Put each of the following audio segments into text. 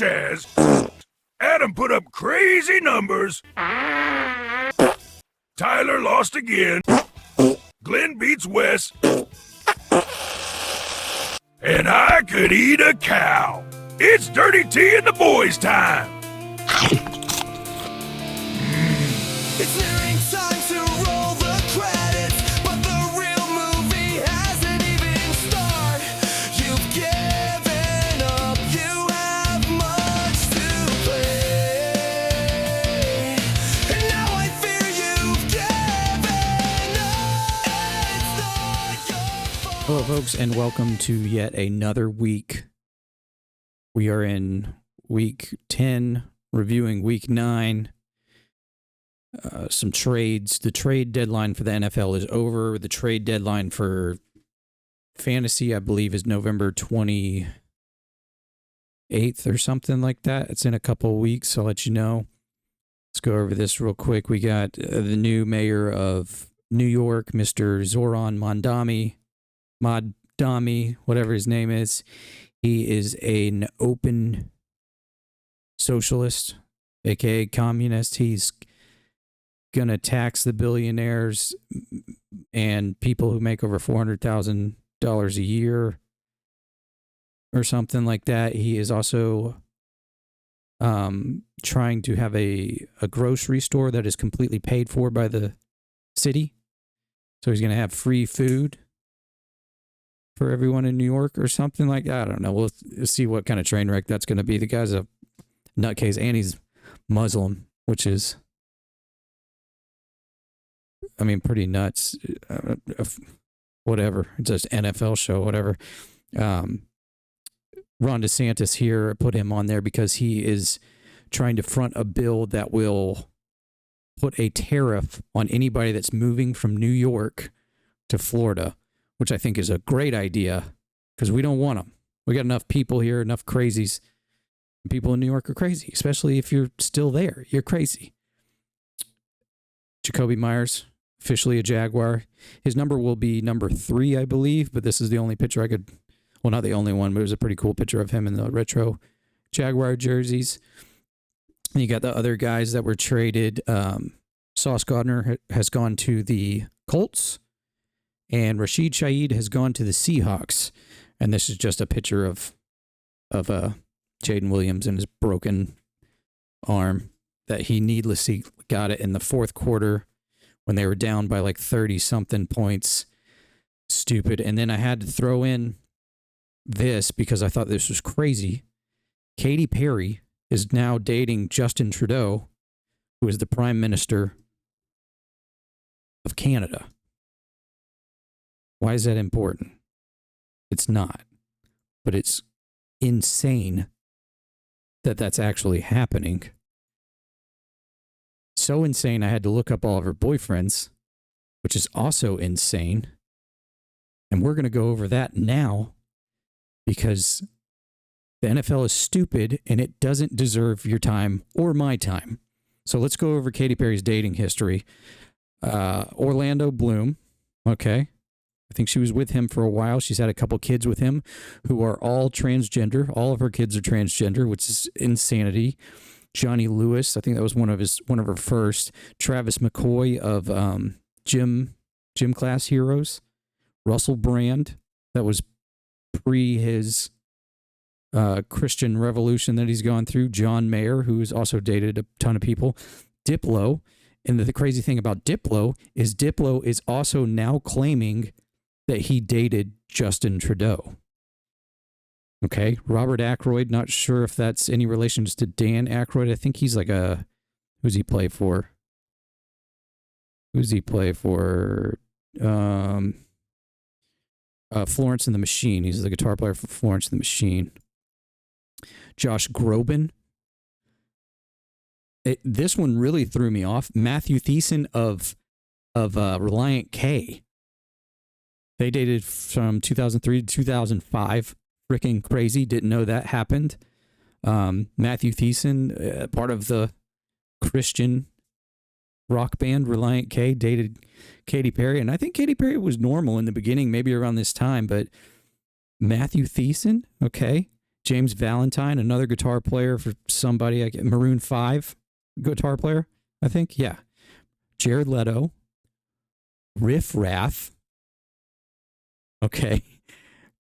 as Adam put up crazy numbers, Tyler lost again, Glenn beats Wes, and I could eat a cow. It's Dirty Tea in the Boys' time. It's nearing time to roll the credits, but the real movie hasn't even started. You've given up, you have much to play, and now I fear you've given up. It's not your fault. Hello, folks, and welcome to yet another week. We are in week 10, reviewing week 9. Some trades. The trade deadline for the NFL is over. The trade deadline for fantasy, I believe, is November 28th or something like that. It's in a couple of weeks. I'll let you know. Let's go over this real quick. We got the new mayor of New York, Mr. Zoran Mamdani, whatever his name is. He is an open socialist, aka communist. He's going to tax the billionaires and people who make over $400,000 a year or something like that. He is also trying to have a grocery store that is completely paid for by the city. So he's going to have free food for everyone in New York or something like that. I don't know. We'll see what kind of train wreck that's going to be. The guy's a nutcase and he's Muslim, which is, I mean, pretty nuts. Whatever. It's just NFL show, whatever. Ron DeSantis here, put him on there because he is trying to front a bill that will put a tariff on anybody that's moving from New York to Florida, which I think is a great idea because we don't want them. We got enough people here, enough crazies. People in New York are crazy, especially if you're still there. You're crazy. Jacoby Myers, officially a Jaguar. His number will be number 3, I believe, but this is the only picture I could, well, not the only one, but it was a pretty cool picture of him in the retro Jaguar jerseys. And you got the other guys that were traded. Sauce Gardner has gone to the Colts, and Rashid Shaheed has gone to the Seahawks. And this is just a picture of Jaden Williams and his broken arm that he needlessly got it in the fourth quarter when they were down by like 30-something points. Stupid. And then I had to throw in this because I thought this was crazy. Katy Perry is now dating Justin Trudeau, who is the Prime Minister of Canada. Why is that important? It's not. But it's insane that that's actually happening. So insane, I had to look up all of her boyfriends, which is also insane. And we're going to go over that now because the NFL is stupid and it doesn't deserve your time or my time. So let's go over Katy Perry's dating history. Orlando Bloom, okay. I think she was with him for a while. She's had a couple kids with him who are all transgender. All of her kids are transgender, which is insanity. Johnny Lewis, I think that was one of her first. Travis McCoy of Gym Class Heroes. Russell Brand, that was pre his Christian revolution that he's gone through. John Mayer, who has also dated a ton of people. Diplo, and the crazy thing about Diplo is also now claiming that he dated Justin Trudeau. Okay, Robert Aykroyd, not sure if that's any relations to Dan Aykroyd. I think he's like who's he play for? Florence and the Machine. He's the guitar player for Florence and the Machine. Josh Groban. This one really threw me off. Matthew Thiessen of Reliant K. They dated from 2003 to 2005. Freaking crazy. Didn't know that happened. Matthew Thiessen, part of the Christian rock band Reliant K, dated Katy Perry. And I think Katy Perry was normal in the beginning, maybe around this time. But Matthew Thiessen, okay. James Valentine, another guitar player for somebody, Maroon 5 guitar player, I think. Yeah. Jared Leto, Riff Raff. Okay.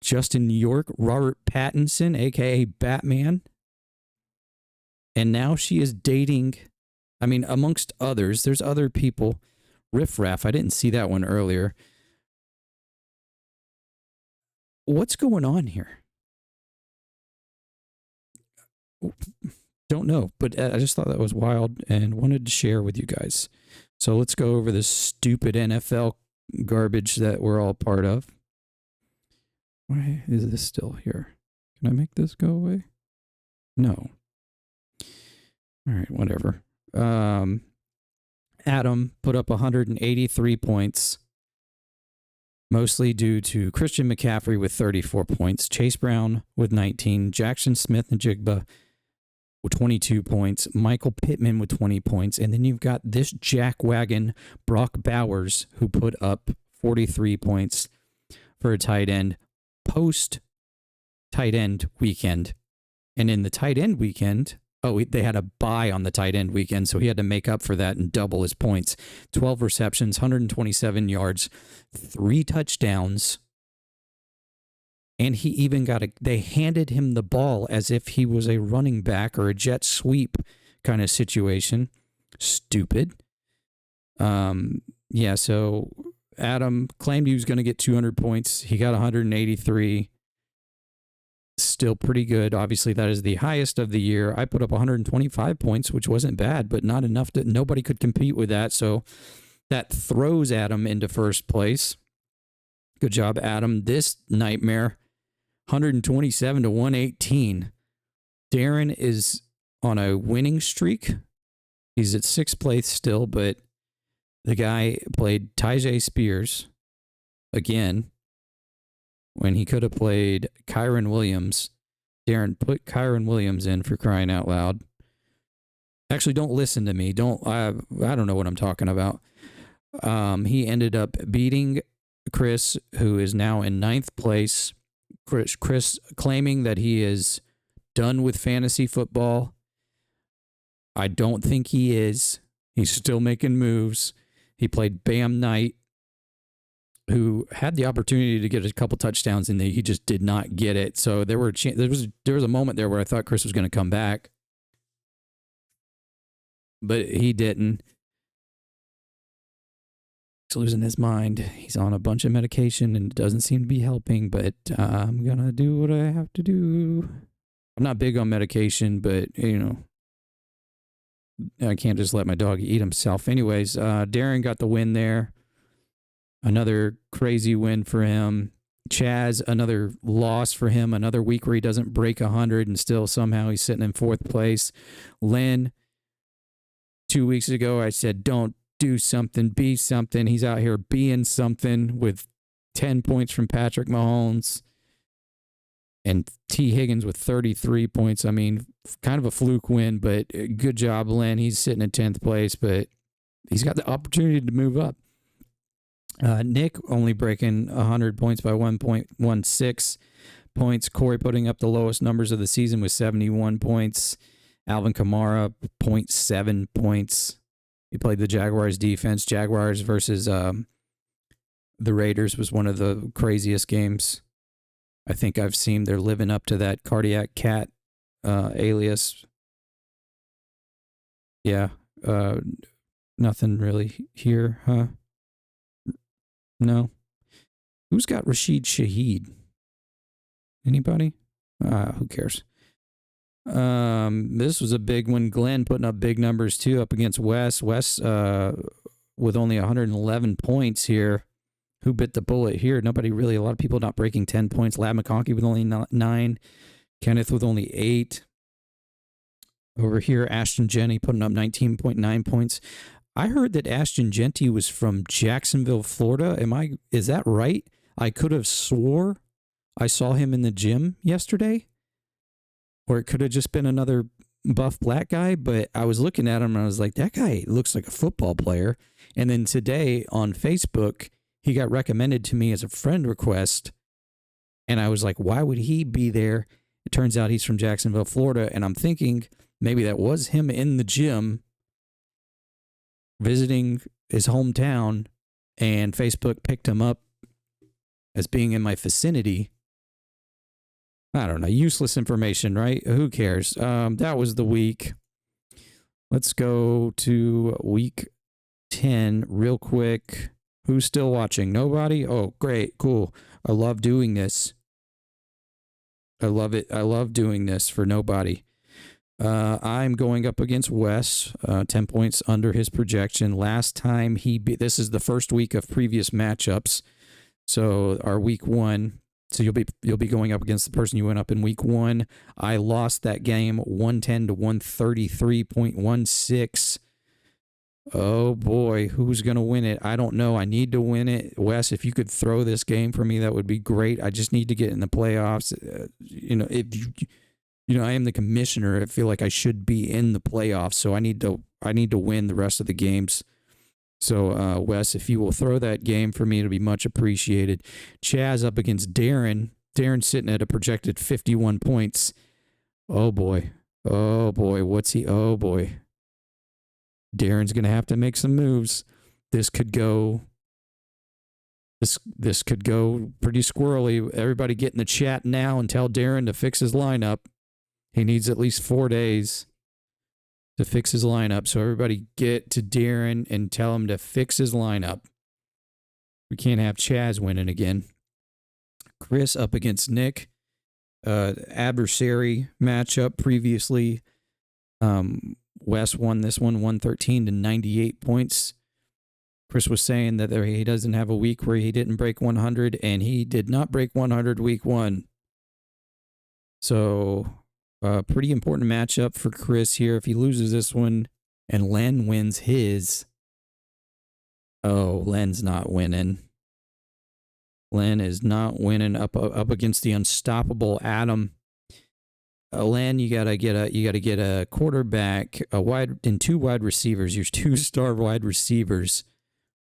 Justin York, Robert Pattinson, aka Batman. And now she is dating, I mean, amongst others, there's other people. Riff Raff, I didn't see that one earlier. What's going on here? Don't know, but I just thought that was wild and wanted to share with you guys. So let's go over this stupid NFL garbage that we're all part of. Why is this still here? Can I make this go away? No. All right, whatever. Adam put up 183 points, mostly due to Christian McCaffrey with 34 points, Chase Brown with 19, Jackson Smith and Jigba with 22 points, Michael Pittman with 20 points, and then you've got this jackwagon, Brock Bowers, who put up 43 points for a tight end post tight end weekend. And in the tight end weekend, they had a bye on the tight end weekend, so he had to make up for that and double his points. 12 receptions, 127 yards, 3 touchdowns. And he even they handed him the ball as if he was a running back or a jet sweep kind of situation. Stupid. Yeah, so Adam claimed he was going to get 200 points. He got 183. Still pretty good. Obviously, that is the highest of the year. I put up 125 points, which wasn't bad, but not enough that nobody could compete with that. So that throws Adam into first place. Good job, Adam. This nightmare, 127 to 118. Darren is on a winning streak. He's at 6th place still, but the guy played Tyjae Spears again when he could have played Kyron Williams. Darren, put Kyron Williams in, for crying out loud. Actually, don't listen to me. I don't know what I'm talking about. He ended up beating Chris, who is now in 9th place. Chris claiming that he is done with fantasy football. I don't think he is. He's still making moves. He played Bam Knight, who had the opportunity to get a couple touchdowns, and he just did not get it. So there was a moment there where I thought Chris was going to come back, but he didn't. He's losing his mind. He's on a bunch of medication, and it doesn't seem to be helping, but I'm going to do what I have to do. I'm not big on medication, but, I can't just let my dog eat himself. Anyways, Darren got the win there. Another crazy win for him. Chaz, another loss for him. Another week where he doesn't break 100, and still somehow he's sitting in 4th place. Lynn, 2 weeks ago, I said, don't do something, be something. He's out here being something with 10 points from Patrick Mahomes. And T. Higgins with 33 points. I mean, kind of a fluke win, but good job, Lynn. He's sitting in 10th place, but he's got the opportunity to move up. Nick only breaking 100 points by 1.16 points. Corey putting up the lowest numbers of the season with 71 points. Alvin Kamara, 0.7 points. He played the Jaguars defense. Jaguars versus the Raiders was one of the craziest games I think I've seen. They're living up to that cardiac cat alias. Yeah. Nothing really here, huh? No. Who's got Rashid Shaheed? Anybody? Who cares? This was a big one. Glenn putting up big numbers too, up against Wes. Wes with only 111 points here. Who bit the bullet here? Nobody really. A lot of people not breaking 10 points. Lab McConkey with only 9. Kenneth with only 8. Over here, Ashton Jenny putting up 19.9 points. I heard that Ashton Genty was from Jacksonville, Florida. Is that right? I could have swore I saw him in the gym yesterday. Or it could have just been another buff black guy, but I was looking at him and I was like, that guy looks like a football player. And then today on Facebook, he got recommended to me as a friend request. And I was like, why would he be there? It turns out he's from Jacksonville, Florida, and I'm thinking maybe that was him in the gym visiting his hometown, and Facebook picked him up as being in my vicinity. I don't know. Useless information, right? Who cares? That was the week. Let's go to week 10 real quick. Who's still watching? Nobody? Oh, great. Cool. I love doing this. I love it. I love doing this for nobody. I'm going up against Wes, 10 points under his projection. Last time this is the first week of previous matchups. So our week 1, so you'll be going up against the person you went up in week 1. I lost that game 110 to 133.16. Oh boy, who's going to win it? I don't know. I need to win it. Wes, if you could throw this game for me, that would be great. I just need to get in the playoffs. I am the commissioner. I feel like I should be in the playoffs, so I need to win the rest of the games. So, Wes, if you will throw that game for me, it'll be much appreciated. Chaz up against Darren. Darren's sitting at a projected 51 points. Oh boy. Oh boy. What's he? Oh boy. Darren's going to have to make some moves. This could go pretty squirrely. Everybody get in the chat now and tell Darren to fix his lineup. He needs at least 4 days to fix his lineup. So everybody get to Darren and tell him to fix his lineup. We can't have Chaz winning again. Chris up against Nick. Adversary matchup previously. Wes won this one 113 to 98 points. Chris was saying that he doesn't have a week where he didn't break 100, and he did not break 100 week 1. So, pretty important matchup for Chris here. If he loses this one and Len wins his, Len's not winning. Len is not winning up against the unstoppable Adam. Len, you gotta get a quarterback, and 2 wide receivers. Your 2-star wide receivers.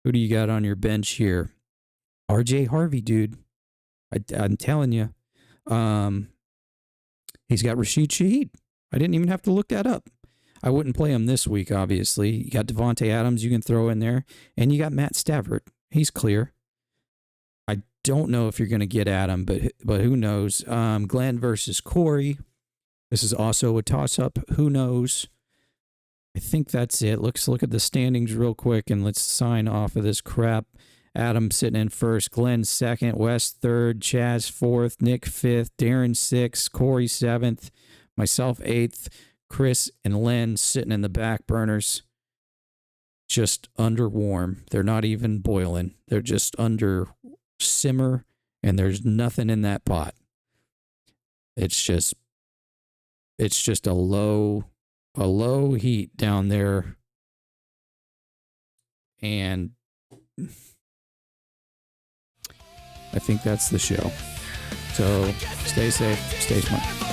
Who do you got on your bench here? RJ Harvey, dude. I'm telling you. He's got Rashid Shaheed. I didn't even have to look that up. I wouldn't play him this week, obviously. You got Devontae Adams you can throw in there, and you got Matt Stafford. He's clear. I don't know if you're going to get Adam, but who knows? Glenn versus Corey. This is also a toss-up. Who knows? I think that's it. Let's look at the standings real quick, and let's sign off of this crap. Adam sitting in first, Glenn second, Wes third, Chaz fourth, Nick fifth, Darren sixth, Corey seventh, myself eighth, Chris and Len sitting in the back burners, just under warm. They're not even boiling. They're just under simmer, and there's nothing in that pot. It's just a low heat down there. And I think that's the show. So stay safe, stay smart.